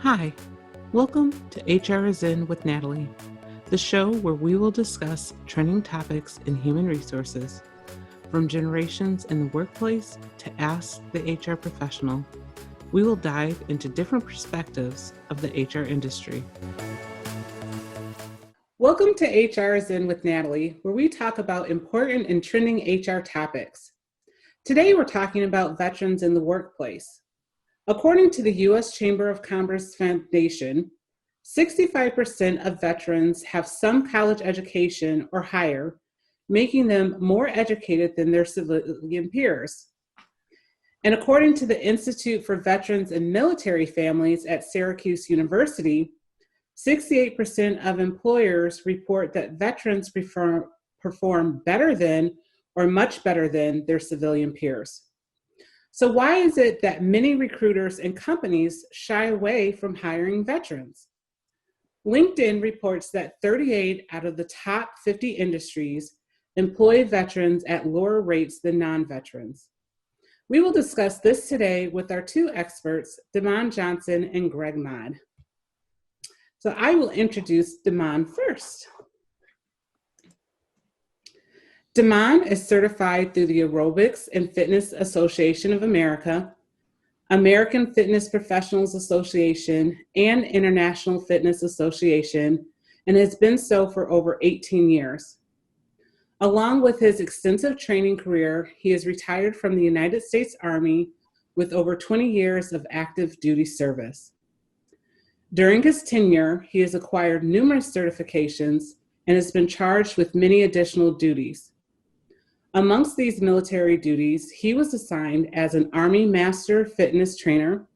Hi, welcome to HR is In with Natalie, the show where we will discuss trending topics in human resources, from generations in the workplace to Ask the HR Professional. We will dive into different perspectives of the HR industry. Welcome to HR is In with Natalie, where we talk about important and trending HR topics. Today we're talking about veterans in the workplace. According to the U.S. Chamber of Commerce Foundation, 65% of veterans have some college education or higher, making them more educated than their civilian peers. And according to the Institute for Veterans and Military Families at Syracuse University, 68% of employers report that veterans perform better than or much better than their civilian peers. So why is it that many recruiters and companies shy away from hiring veterans? LinkedIn reports that 38 out of the top 50 industries employ veterans at lower rates than non-veterans. We will discuss this today with our two experts, Damon Johnson and Greg Maude. So I will introduce Damon first. Damon is certified through the Aerobics and Fitness Association of America, American Fitness Professionals Association, and International Fitness Association, and has been so for over 18 years. Along with his extensive training career, he is retired from the United States Army with over 20 years of active duty service. During his tenure, he has acquired numerous certifications and has been charged with many additional duties. Amongst these military duties, he was assigned as an Army Master Fitness Trainer,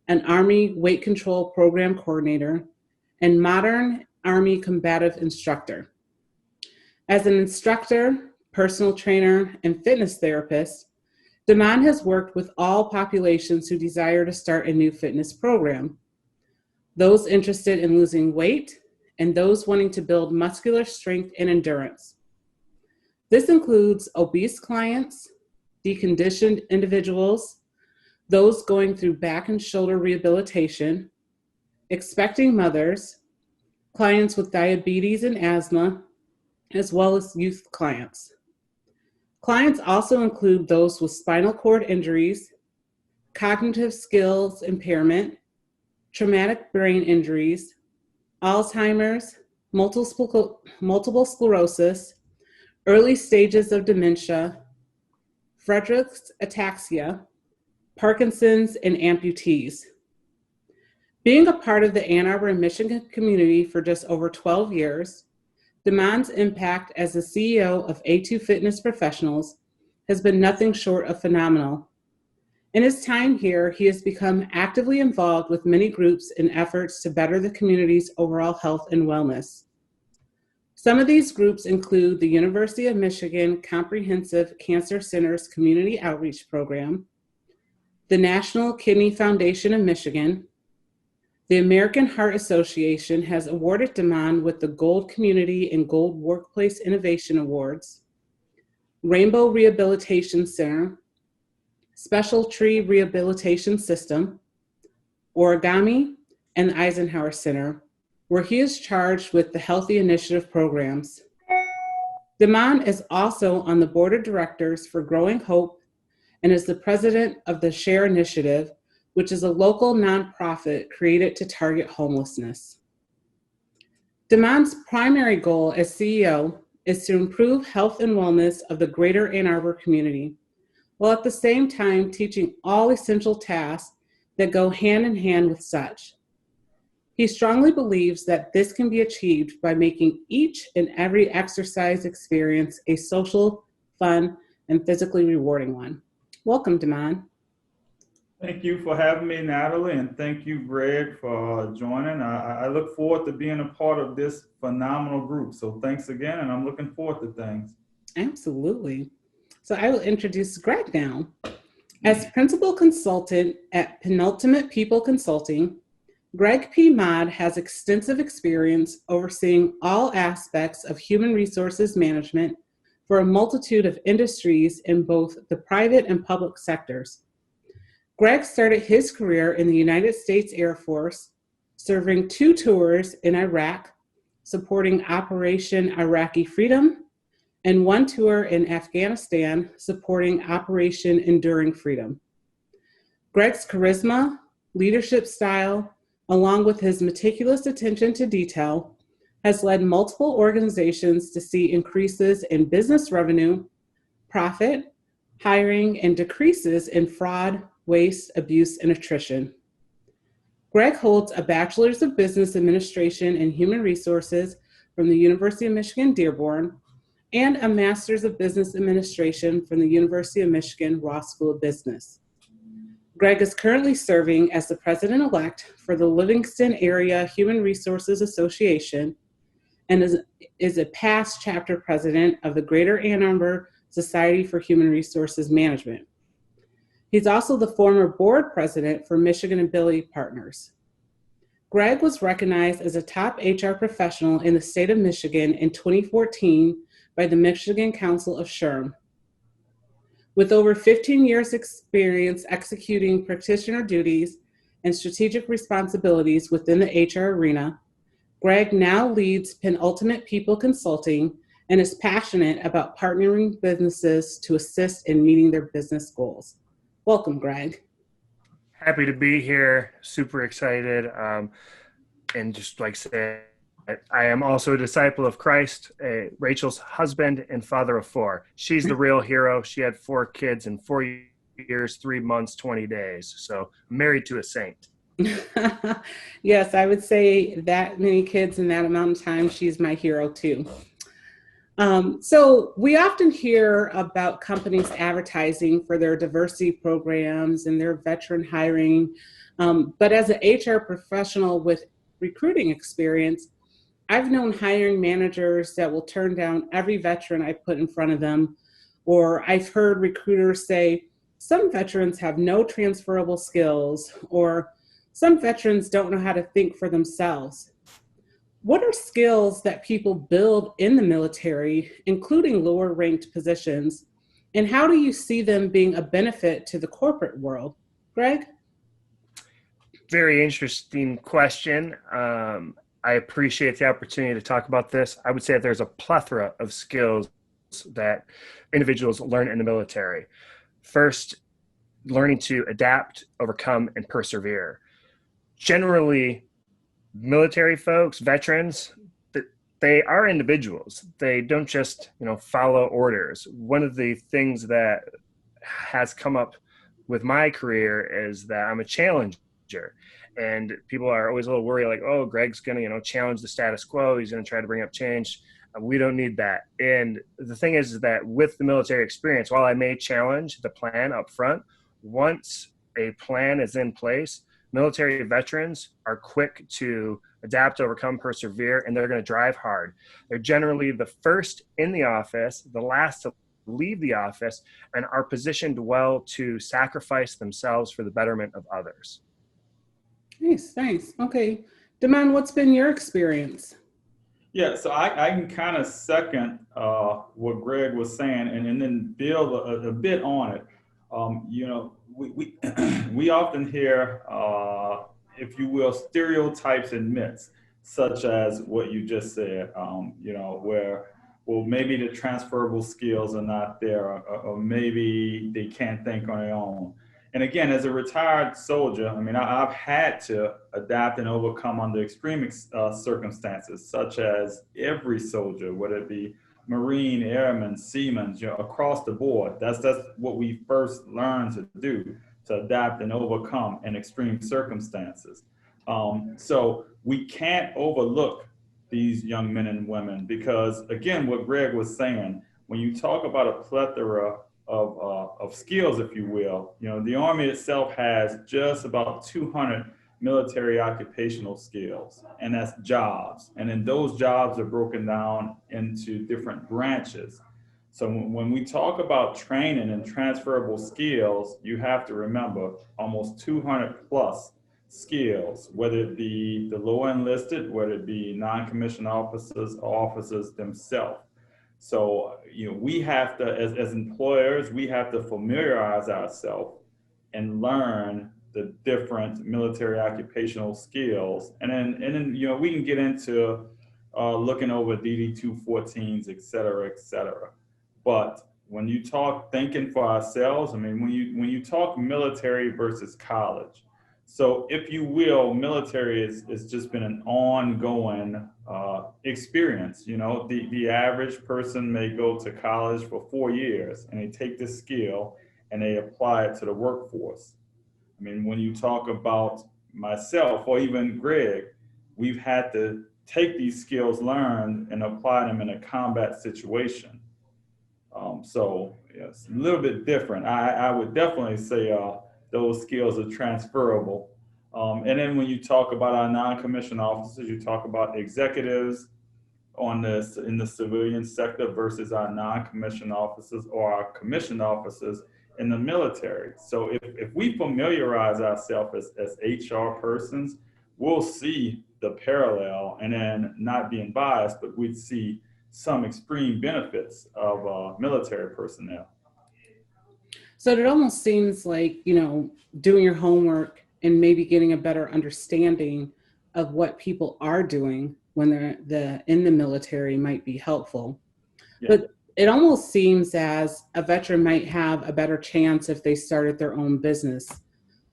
an Army Weight Control Program Coordinator, and Modern Army Combative Instructor. As an instructor, personal trainer, and fitness therapist, Damon has worked with all populations who desire to start a new fitness program, those interested in losing weight, and those wanting to build muscular strength and endurance. This includes obese clients, deconditioned individuals, those going through back and shoulder rehabilitation, expecting mothers, clients with diabetes and asthma, as well as youth clients. Clients also include those with spinal cord injuries, cognitive skills impairment, traumatic brain injuries, Alzheimer's, multiple sclerosis, early stages of dementia, Friedreich's ataxia, Parkinson's, and amputees. Being a part of the Ann Arbor, Michigan community for just over 12 years, Damon's impact as the CEO of A2 Fitness Professionals has been nothing short of phenomenal. In his time here, he has become actively involved with many groups in efforts to better the community's overall health and wellness. Some of these groups include the University of Michigan Comprehensive Cancer Center's Community Outreach Program, the National Kidney Foundation of Michigan. The American Heart Association has awarded Damon with the Gold Community and Gold Workplace Innovation Awards, Rainbow Rehabilitation Center, Special Tree Rehabilitation System, Origami, and the Eisenhower Center, where he is charged with the Healthy Initiative programs. Damon is also on the board of directors for Growing Hope and is the president of the SHARE Initiative, which is a local nonprofit created to target homelessness. Damon's primary goal as CEO is to improve health and wellness of the greater Ann Arbor community, while at the same time teaching all essential tasks that go hand in hand with such. He strongly believes that this can be achieved by making each and every exercise experience a social, fun, and physically rewarding one. Welcome, Damon. Thank you for having me, Natalie, and thank you, Greg, for joining. I look forward to being a part of this phenomenal group. So thanks again, and I'm looking forward to things. Absolutely. So I will introduce Greg now. As principal consultant at Penultimate People Consulting, Greg P. Maude has extensive experience overseeing all aspects of human resources management for a multitude of industries in both the private and public sectors. Greg started his career in the United States Air Force, serving 2 tours in Iraq, supporting Operation Iraqi Freedom, and 1 tour in Afghanistan, supporting Operation Enduring Freedom. Greg's charisma, leadership style, along with his meticulous attention to detail, has led multiple organizations to see increases in business revenue, profit, hiring, and decreases in fraud, waste, abuse, and attrition. Greg holds a Bachelor's of Business Administration and Human Resources from the University of Michigan Dearborn and a Master's of Business Administration from the University of Michigan Ross School of Business. Greg is currently serving as the president-elect for the Livingston Area Human Resources Association and is a past chapter president of the Greater Ann Arbor Society for Human Resources Management. He's also the former board president for Michigan Ability Partners. Greg was recognized as a top HR professional in the state of Michigan in 2014 by the Michigan Council of SHRM. With over 15 years experience executing practitioner duties and strategic responsibilities within the HR arena, Greg now leads Penultimate People Consulting and is passionate about partnering businesses to assist in meeting their business goals. Welcome, Greg. Happy to be here. Super excited. And just like said, I am also a disciple of Christ, Rachel's husband and father of 4. She's the real hero. She had 4 kids in 4 years, 3 months, 20 days. So married to a saint. Yes, I would say that many kids in that amount of time, she's my hero too. So we often hear about companies advertising for their diversity programs and their veteran hiring. But as an HR professional with recruiting experience, I've known hiring managers that will turn down every veteran I put in front of them, or I've heard recruiters say, some veterans have no transferable skills, or some veterans don't know how to think for themselves. What are skills that people build in the military, including lower ranked positions, and how do you see them being a benefit to the corporate world? Greg? Very interesting question. I appreciate the opportunity to talk about this. I would say that there's a plethora of skills that individuals learn in the military. First, learning to adapt, overcome, and persevere. Generally, military folks, veterans, they are individuals. They don't just, follow orders. One of the things that has come up with my career is that I'm a challenger. And people are always a little worried, like, oh, Greg's going to, challenge the status quo. He's going to try to bring up change. We don't need that. And the thing is that with the military experience, while I may challenge the plan up front, once a plan is in place, military veterans are quick to adapt, overcome, persevere, and they're going to drive hard. They're generally the first in the office, the last to leave the office, and are positioned well to sacrifice themselves for the betterment of others. Nice. Okay. Damon, what's been your experience? Yeah, so I can kind of second what Greg was saying and then build a bit on it. We we often hear, if you will, stereotypes and myths, such as what you just said, where, well, maybe the transferable skills are not there, or maybe they can't think on their own. And again, as a retired soldier, I've had to adapt and overcome under extreme circumstances, such as every soldier, whether it be Marine, Airman, Seaman, across the board. That's what we first learn to do, to adapt and overcome in extreme circumstances. So we can't overlook these young men and women because, again, what Greg was saying, when you talk about a plethora of skills, if you will, the Army itself has just about 200 military occupational skills, and that's jobs. And then those jobs are broken down into different branches. So when we talk about training and transferable skills, you have to remember almost 200 plus skills, whether it be the lower enlisted, whether it be non-commissioned officers or officers themselves. So, we have to, as employers, we have to familiarize ourselves and learn the different military occupational skills. And then we can get into looking over DD-214s, et cetera, et cetera. But when you talk thinking for ourselves, I mean, when you talk military versus college, so if you will, military is just been an ongoing experience. The average person may go to college for 4 years and they take this skill and they apply it to the workforce. I mean, when you talk about myself or even Greg, we've had to take these skills learned and apply them in a combat situation. So it's a little bit different. I would definitely say those skills are transferable. And then when you talk about our non-commissioned officers, you talk about executives on this in the civilian sector versus our non-commissioned officers or our commissioned officers in the military. So if we familiarize ourselves as HR persons, we'll see the parallel, and then not being biased, but we'd see some extreme benefits of military personnel. So it almost seems like, doing your homework and maybe getting a better understanding of what people are doing when they're in the military might be helpful. Yeah. But it almost seems as a veteran might have a better chance if they started their own business.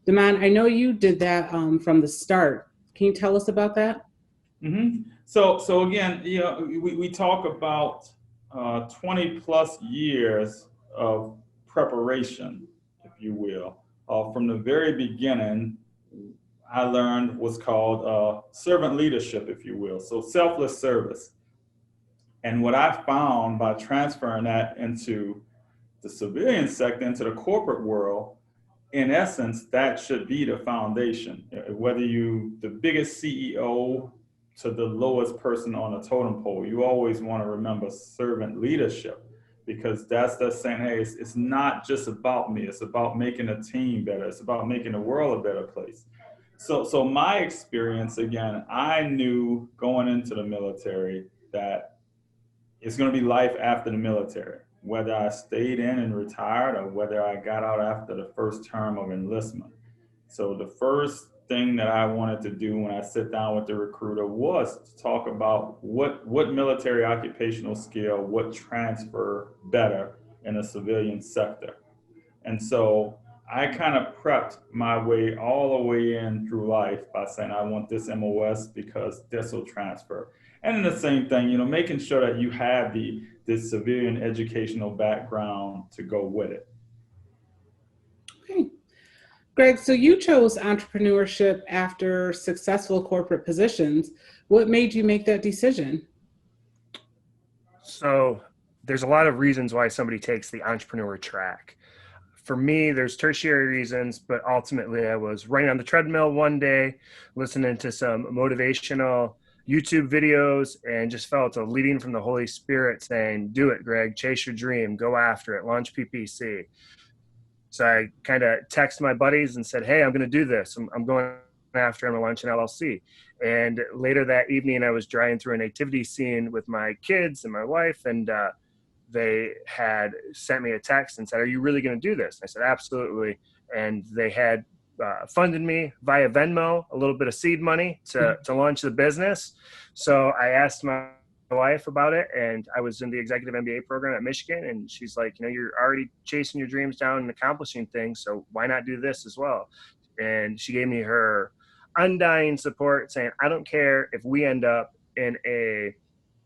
Damon, I know you did that from the start. Can you tell us about that? Mm-hmm. So again, we talk about 20 plus years of preparation, if you will. From the very beginning, I learned what's called servant leadership, if you will. So selfless service. And what I found by transferring that into the civilian sector, into the corporate world, in essence, that should be the foundation. Whether the biggest CEO to the lowest person on a totem pole, you always want to remember servant leadership, because that's saying, hey, it's not just about me. It's about making a team better. It's about making the world a better place. So my experience, again, I knew going into the military that it's going to be life after the military, whether I stayed in and retired or whether I got out after the first term of enlistment. So the first thing that I wanted to do when I sit down with the recruiter was to talk about what military occupational skill, what transfer better in a civilian sector. And so I kind of prepped my way all the way in through life by saying, I want this MOS because this will transfer. And then the same thing, making sure that you have this civilian educational background to go with it. Okay. Greg, so you chose entrepreneurship after successful corporate positions. What made you make that decision? So there's a lot of reasons why somebody takes the entrepreneur track. For me, there's tertiary reasons, but ultimately I was running on the treadmill one day, listening to some motivational YouTube videos, and just felt a leading from the Holy Spirit saying, do it, Greg, chase your dream, go after it, launch PPC. So I kind of texted my buddies and said, hey, I'm going to do this. I'm going after, I'm going to launch an LLC. And later that evening, I was driving through a nativity scene with my kids and my wife, and they had sent me a text and said, are you really going to do this? And I said, absolutely. And they had funded me via Venmo, a little bit of seed money to launch the business. So I asked my wife about it, and I was in the executive MBA program at Michigan, and she's like, you're already chasing your dreams down and accomplishing things, so why not do this as well? And she gave me her undying support, saying, I don't care if we end up in a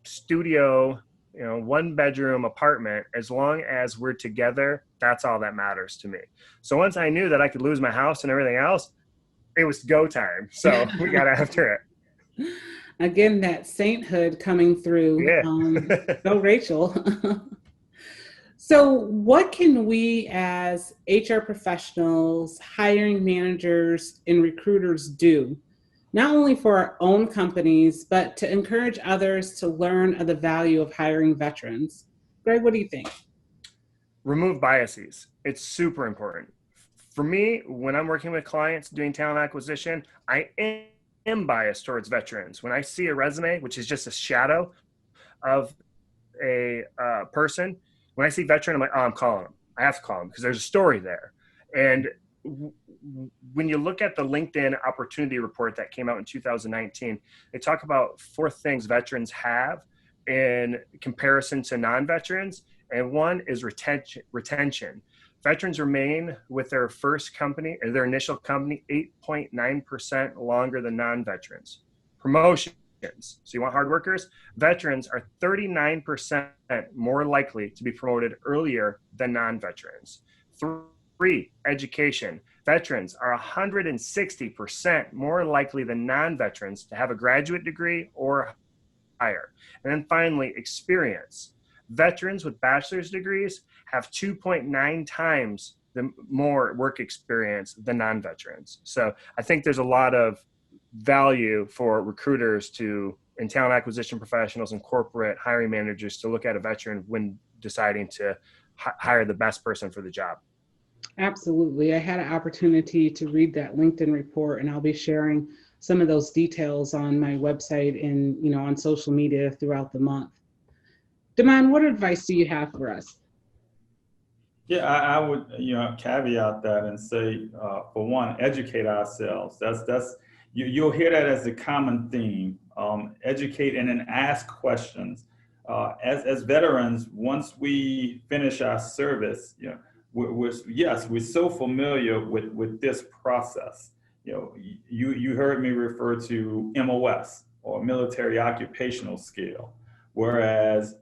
studio, 1-bedroom apartment, as long as we're together, that's all that matters to me. So once I knew that I could lose my house and everything else, it was go time. So we got after it. Again, that sainthood coming through. Yeah. Go Rachel. So what can we as HR professionals, hiring managers, and recruiters do, not only for our own companies, but to encourage others to learn of the value of hiring veterans? Greg, what do you think? Remove biases. It's super important. For me, when I'm working with clients doing talent acquisition, I am biased towards veterans. When I see a resume, which is just a shadow of a person, when I see veteran, I'm like, oh, I'm calling them. I have to call them because there's a story there. And when you look at the LinkedIn opportunity report that came out in 2019, they talk about 4 things veterans have in comparison to non-veterans. And one is retention. Veterans remain with their first company or their initial company 8.9% longer than non-veterans. Promotions. So you want hard workers? Veterans are 39% more likely to be promoted earlier than non-veterans. 3, education. Veterans are 160% more likely than non-veterans to have a graduate degree or higher. And then finally, experience. Veterans with bachelor's degrees have 2.9 times the more work experience than non-veterans. So I think there's a lot of value for recruiters and talent acquisition professionals and corporate hiring managers to look at a veteran when deciding to hire the best person for the job. Absolutely. I had an opportunity to read that LinkedIn report, and I'll be sharing some of those details on my website and, on social media throughout the month. Damon, what advice do you have for us? Yeah, I would, caveat that and say, for one, educate ourselves. You'll hear that as a common theme. Educate and then ask questions. As veterans, once we finish our service, we're so familiar with this process. You heard me refer to MOS, or military occupational skill. Whereas,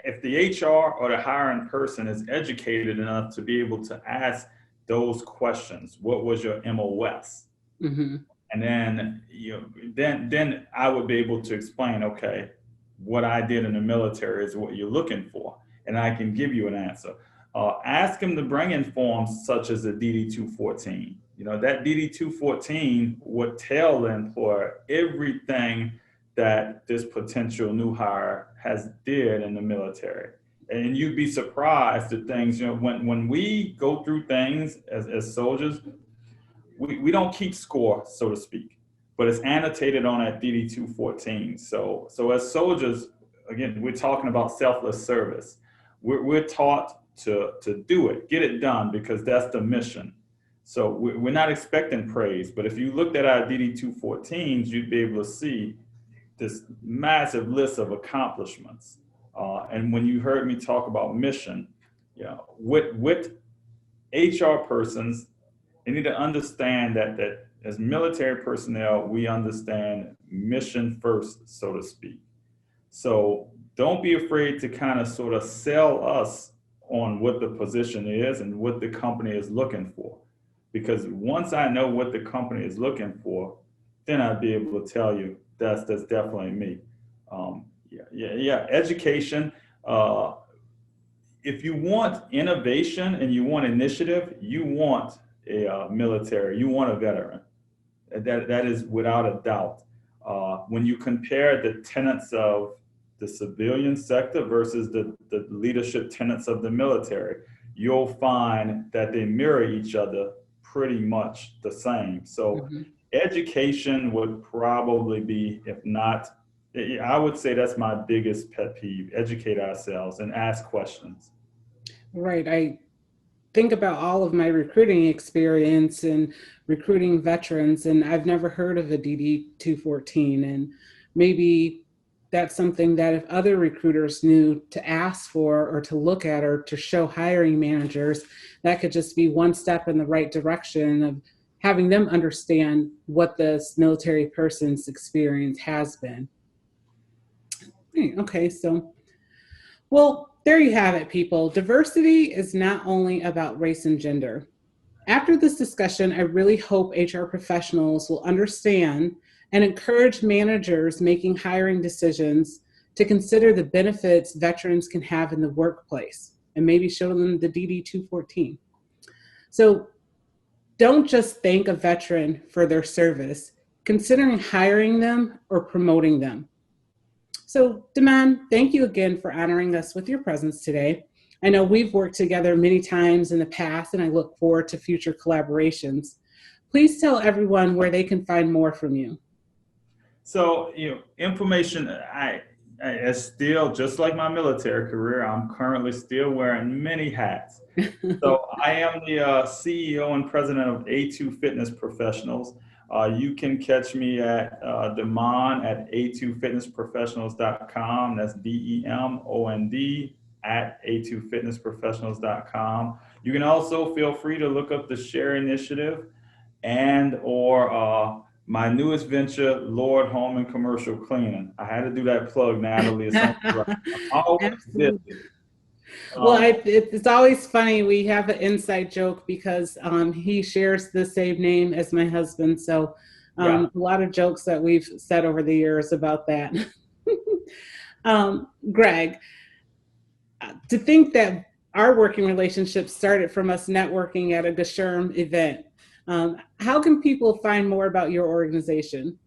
if the HR or the hiring person is educated enough to be able to ask those questions, what was your MOS? Mm-hmm. And then, then I would be able to explain, okay, what I did in the military is what you're looking for, and I can give you an answer. Ask them to bring in forms such as a DD-214. That DD-214 would tell the employer everything that this potential new hire has did in the military. And you'd be surprised at things, when we go through things as soldiers, we don't keep score, so to speak, but it's annotated on that DD-214. So as soldiers, again, we're talking about selfless service. We're taught to do it, get it done, because that's the mission. So we're not expecting praise, but if you looked at our DD-214s, you'd be able to see this massive list of accomplishments. And when you heard me talk about mission, with HR persons, they need to understand that as military personnel, we understand mission first, so to speak. So don't be afraid to kind of sort of sell us on what the position is and what the company is looking for. Because once I know what the company is looking for, then I'd be able to tell you that's definitely me. Education. If you want innovation and you want initiative, you want a military, you want a veteran. That is without a doubt. When you compare the tenets of the civilian sector versus the leadership tenets of the military, you'll find that they mirror each other pretty much the same. So education would probably be, if not, I would say that's my biggest pet peeve: educate ourselves and ask questions. Right. I think about all of my recruiting experience and recruiting veterans, and I've never heard of a DD-214. And maybe that's something that if other recruiters knew to ask for or to look at or to show hiring managers, that could just be one step in the right direction of having them understand what this military person's experience has been. Okay, well, there you have it, people. Diversity is not only about race and gender. After this discussion, I really hope HR professionals will understand and encourage managers making hiring decisions to consider the benefits veterans can have in the workplace and maybe show them the DD-214. So don't just thank a veteran for their service, considering hiring them or promoting them. So, Damon, thank you again for honoring us with your presence today. I know we've worked together many times in the past, and I look forward to future collaborations. Please tell everyone where they can find more from you. So, information, I It's still just like my military career. I'm currently still wearing many hats. So I am the CEO and president of A2 Fitness Professionals. You can catch me at Demond at a2fitnessprofessionals.com. That's DEMOND at a2fitnessprofessionals.com. You can also feel free to look up the Share Initiative and or my newest venture, Lord Home and Commercial Cleaning. I had to do that plug, Natalie. I'm always busy. Well, it's always funny. We have an inside joke because he shares the same name as my husband. So a lot of jokes that we've said over the years about that. Greg, to think that our working relationship started from us networking at a Gesherm event. How can people find more about your organization?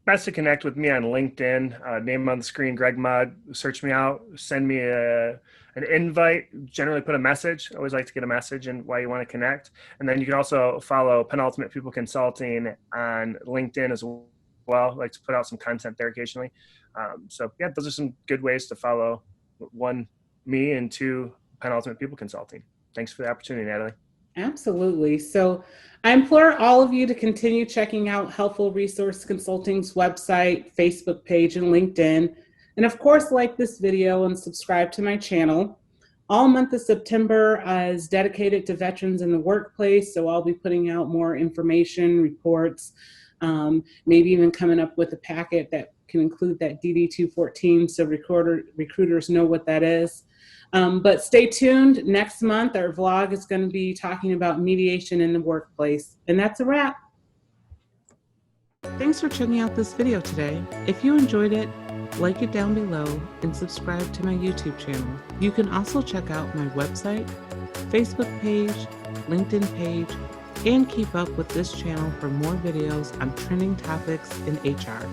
Best to connect with me on LinkedIn. Name on the screen, Greg Mudd. Search me out. Send me an invite. Generally put a message. I always like to get a message and why you want to connect. And then you can also follow Penultimate People Consulting on LinkedIn as well. I like to put out some content there occasionally. So yeah, those are some good ways to follow, one, me, and two, Penultimate People Consulting. Thanks for the opportunity, Natalie. Absolutely. So I implore all of you to continue checking out Helpful Resource Consulting's website, Facebook page, and LinkedIn. And of course, like this video and subscribe to my channel. All month of September is dedicated to veterans in the workplace. So I'll be putting out more information, reports, maybe even coming up with a packet that can include that DD-214 so recruiters know what that is. But stay tuned. Next month, our vlog is going to be talking about mediation in the workplace. And that's a wrap. Thanks for checking out this video today. If you enjoyed it, like it down below and subscribe to my YouTube channel. You can also check out my website, Facebook page, LinkedIn page, and keep up with this channel for more videos on trending topics in HR.